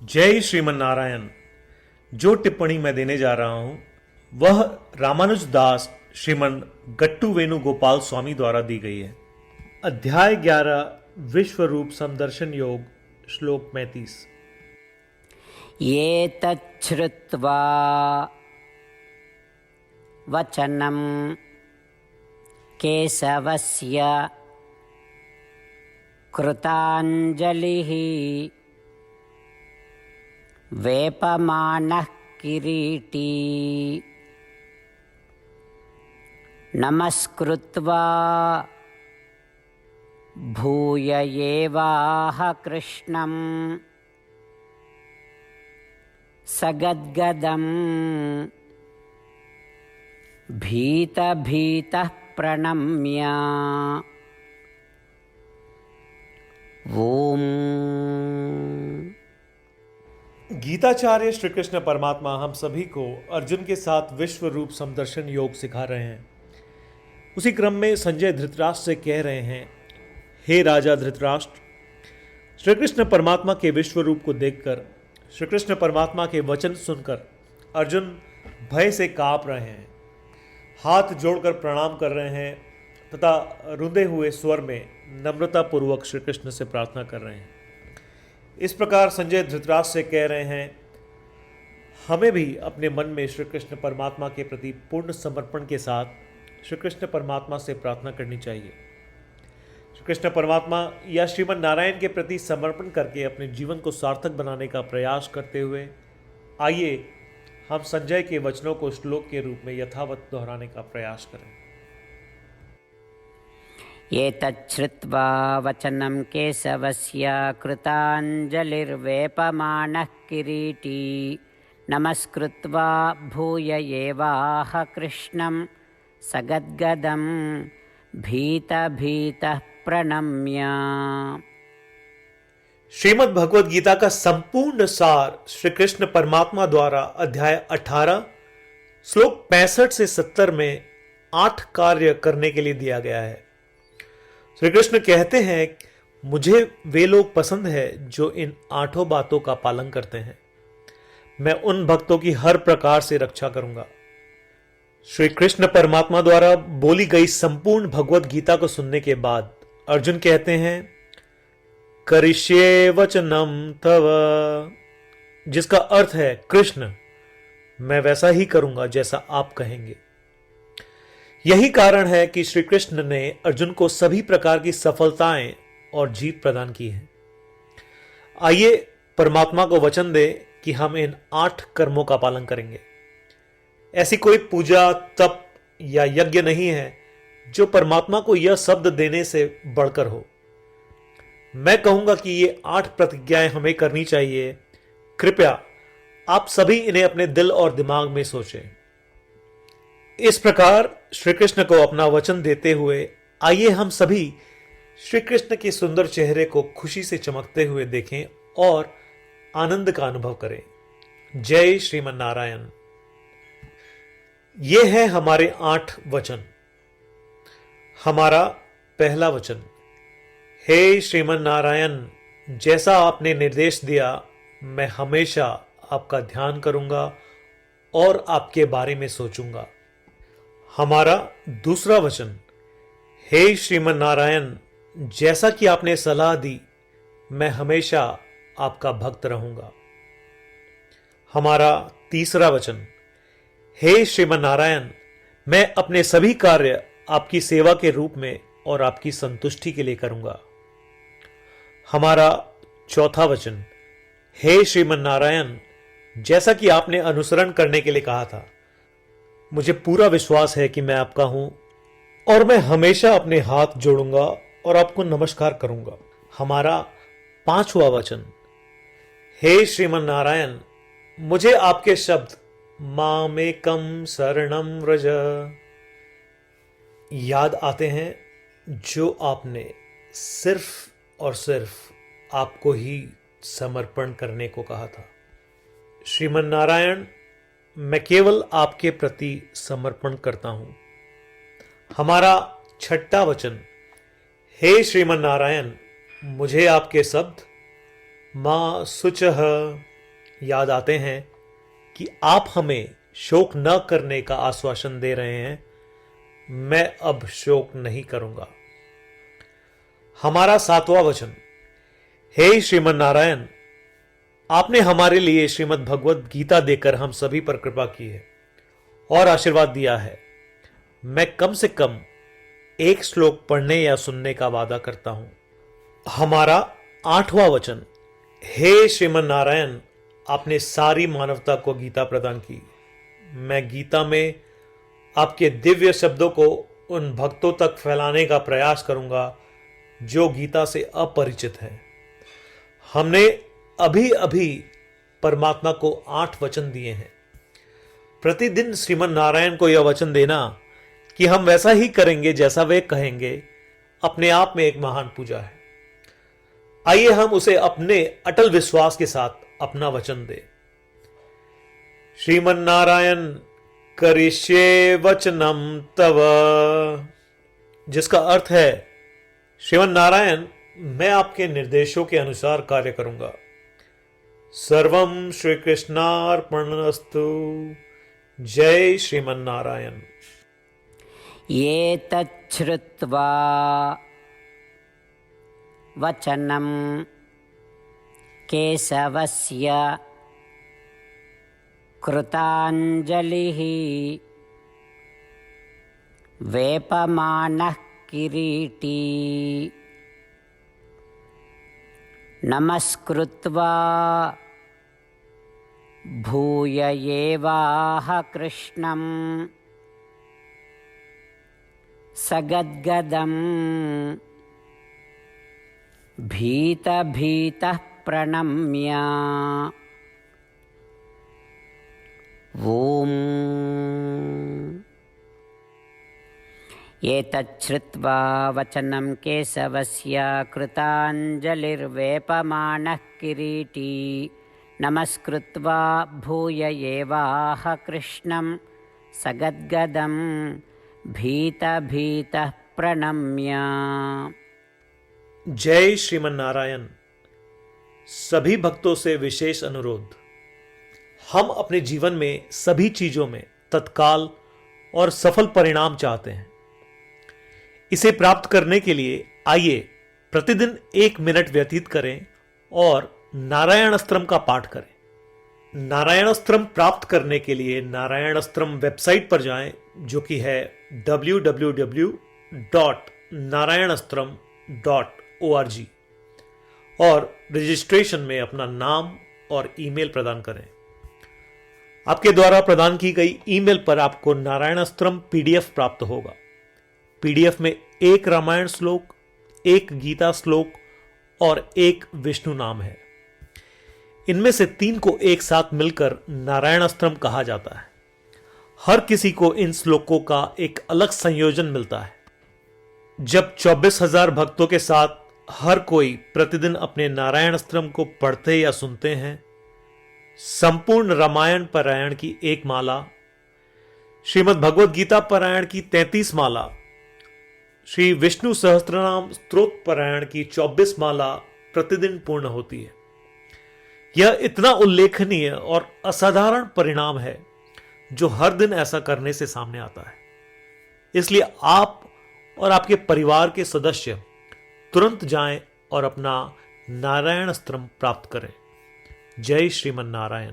जय श्रीमन नारायण। जो टिप्पणी मैं देने जा रहा हूं वह रामानुज दास श्रीमन गट्टू वेणुगोपाल स्वामी द्वारा दी गई है। अध्याय 11 विश्व रूप समदर्शन योग, श्लोक 35। ये तच्छ्रुत्वा वचनं केशवस्य कृताञ्जलिः वेपमानः किरीटी नमस्कृत्वा भूय एवाह कृष्णं सगद्गदं भीतभीतः प्रणम्य ओम। गीताचार्य श्री कृष्ण परमात्मा हम सभी को अर्जुन के साथ विश्व रूप समदर्शन योग सिखा रहे हैं। उसी क्रम में संजय धृतराष्ट्र से कह रहे हैं, हे राजा धृतराष्ट्र, श्री कृष्ण परमात्मा के विश्व रूप को देखकर, श्री कृष्ण परमात्मा के वचन सुनकर अर्जुन भय से कांप रहे हैं, हाथ जोड़कर प्रणाम कर रहे हैं तथा रुंधे हुए स्वर में नम्रतापूर्वक श्री कृष्ण से प्रार्थना कर रहे हैं। इस प्रकार संजय धृतराष्ट्र से कह रहे हैं, हमें भी अपने मन में श्री कृष्ण परमात्मा के प्रति पूर्ण समर्पण के साथ श्री कृष्ण परमात्मा से प्रार्थना करनी चाहिए। श्री कृष्ण परमात्मा या श्रीमन नारायण के प्रति समर्पण करके अपने जीवन को सार्थक बनाने का प्रयास करते हुए आइए हम संजय के वचनों को श्लोक के रूप में यथावत दोहराने का प्रयास करें। ये तच्छ्रुत्वा वचनं केशवस्य कृताञ्जलिर्वेपमानः किरीटी नमस्कृत्वा भूय एवाह कृष्णं सगद्गदं भीतभीतः प्रणम्य। श्रीमद् भगवद गीता का संपूर्ण सार श्री कृष्ण परमात्मा द्वारा अध्याय 18 श्लोक 65 से 70 में 8 कार्य करने के लिए दिया गया है। श्री कृष्ण कहते हैं, मुझे वे लोग पसंद है जो इन 8 बातों का पालन करते हैं। मैं उन भक्तों की हर प्रकार से रक्षा करूंगा। श्री कृष्ण परमात्मा द्वारा बोली गई संपूर्ण भगवद गीता को सुनने के बाद अर्जुन कहते हैं, करिष्ये वचनम तव, जिसका अर्थ है, कृष्ण मैं वैसा ही करूंगा जैसा आप कहेंगे। यही कारण है कि श्री कृष्ण ने अर्जुन को सभी प्रकार की सफलताएं और जीत प्रदान की है। आइए परमात्मा को वचन दे कि हम इन 8 कर्मों का पालन करेंगे। ऐसी कोई पूजा, तप या यज्ञ नहीं है जो परमात्मा को यह शब्द देने से बढ़कर हो। मैं कहूंगा कि ये 8 प्रतिज्ञाएं हमें करनी चाहिए। कृपया आप सभी इन्हें अपने दिल और दिमाग में सोचें। इस प्रकार श्री कृष्ण को अपना वचन देते हुए आइए हम सभी श्री कृष्ण के सुंदर चेहरे को खुशी से चमकते हुए देखें और आनंद का अनुभव करें। जय श्रीमन नारायण। ये है हमारे 8 वचन। हमारा पहला वचन, हे श्रीमन नारायण, जैसा आपने निर्देश दिया मैं हमेशा आपका ध्यान करूंगा और आपके बारे में सोचूंगा। हमारा दूसरा वचन, हे श्रीमन नारायण, जैसा कि आपने सलाह दी मैं हमेशा आपका भक्त रहूंगा। हमारा तीसरा वचन, हे श्रीमन नारायण, मैं अपने सभी कार्य आपकी सेवा के रूप में और आपकी संतुष्टि के लिए करूंगा। हमारा चौथा वचन, हे श्रीमन नारायण, जैसा कि आपने अनुसरण करने के लिए कहा था, मुझे पूरा विश्वास है कि मैं आपका हूं और मैं हमेशा अपने हाथ जोड़ूंगा और आपको नमस्कार करूंगा। हमारा पांचवा वचन, हे श्रीमन नारायण, मुझे आपके शब्द मामेकम शरणम व्रज याद आते हैं जो आपने सिर्फ और सिर्फ आपको ही समर्पण करने को कहा था। श्रीमन नारायण, मैं केवल आपके प्रति समर्पण करता हूं। हमारा छठा वचन, हे श्रीमन नारायण, मुझे आपके शब्द माँ शुचः याद आते हैं कि आप हमें शोक न करने का आश्वासन दे रहे हैं। मैं अब शोक नहीं करूंगा। हमारा 7वां वचन। हे श्रीमन नारायण, आपने हमारे लिए श्रीमद् भगवत गीता देकर हम सभी पर कृपा की है और आशीर्वाद दिया है। मैं कम से कम एक श्लोक पढ़ने या सुनने का वादा करता हूं। हमारा 8वां वचन। हे श्रीमन नारायण, आपने सारी मानवता को गीता प्रदान की। मैं गीता में आपके दिव्य शब्दों को उन भक्तों तक फैलाने का प्रयास करूंगा जो गीता से अपरिचित हैं। हमने अभी अभी परमात्मा को 8 वचन दिए हैं। प्रतिदिन श्रीमन नारायण को यह वचन देना कि हम वैसा ही करेंगे जैसा वे कहेंगे, अपने आप में एक महान पूजा है। आइए हम उसे अपने अटल विश्वास के साथ अपना वचन दें। श्रीमन नारायण करिष्ये वचनम तव, जिसका अर्थ है श्रीमन नारायण, मैं आपके निर्देशों के अनुसार कार्य करूंगा। सर्वम श्री कृष्णार्पणमस्तु। जय श्रीमन नारायण। एतच्छ्रुत्वा वचनं केशवस्य कृताञ्जलिः वेपमानः किरीटी नमस्कृत्वा भूय एवाह कृष्णं सगद्गदं भीतभीतः प्रणम्य ॐ। एतच्छ्रुत्वा वचनं केशवस्य कृताञ्जलिर्वेपमानः किरीटी नमस्कृत्वा भूय एवाह कृष्णं सगद्गदं भीतभीतः प्रणम्य। जय श्रीमन नारायण। सभी भक्तों से विशेष अनुरोध। हम अपने जीवन में सभी चीजों में तत्काल और सफल परिणाम चाहते हैं। इसे प्राप्त करने के लिए आइए प्रतिदिन 1 मिनट व्यतीत करें और नारायण अस्त्रम का पाठ करें। नारायण अस्त्रम प्राप्त करने के लिए नारायण अस्त्रम वेबसाइट पर जाएं, जो कि है www.narayanastram.org, और रजिस्ट्रेशन में अपना नाम और ईमेल प्रदान करें। आपके द्वारा प्रदान की गई ईमेल पर आपको नारायण अस्त्रम पीडीएफ प्राप्त होगा। पीडीएफ में 1 रामायण श्लोक, 1 गीता श्लोक और 1 विष्णु नाम है। इनमें से 3 को एक साथ मिलकर नारायण अस्त्रम कहा जाता है। हर किसी को इन श्लोकों का एक अलग संयोजन मिलता है। जब 24,000 भक्तों के साथ हर कोई प्रतिदिन अपने नारायण अस्त्रम को पढ़ते या सुनते हैं, संपूर्ण रामायण पारायण की 1 माला, श्रीमद् भगवद गीता पारायण की 33 माला, श्री विष्णु सहस्त्रनाम स्तोत्र पारायण की 24 माला प्रतिदिन पूर्ण होती है। यह इतना उल्लेखनीय और असाधारण परिणाम है जो हर दिन ऐसा करने से सामने आता है। इसलिए आप और आपके परिवार के सदस्य तुरंत जाएं और अपना नारायण अस्त्रम प्राप्त करें। जय श्रीमन नारायण।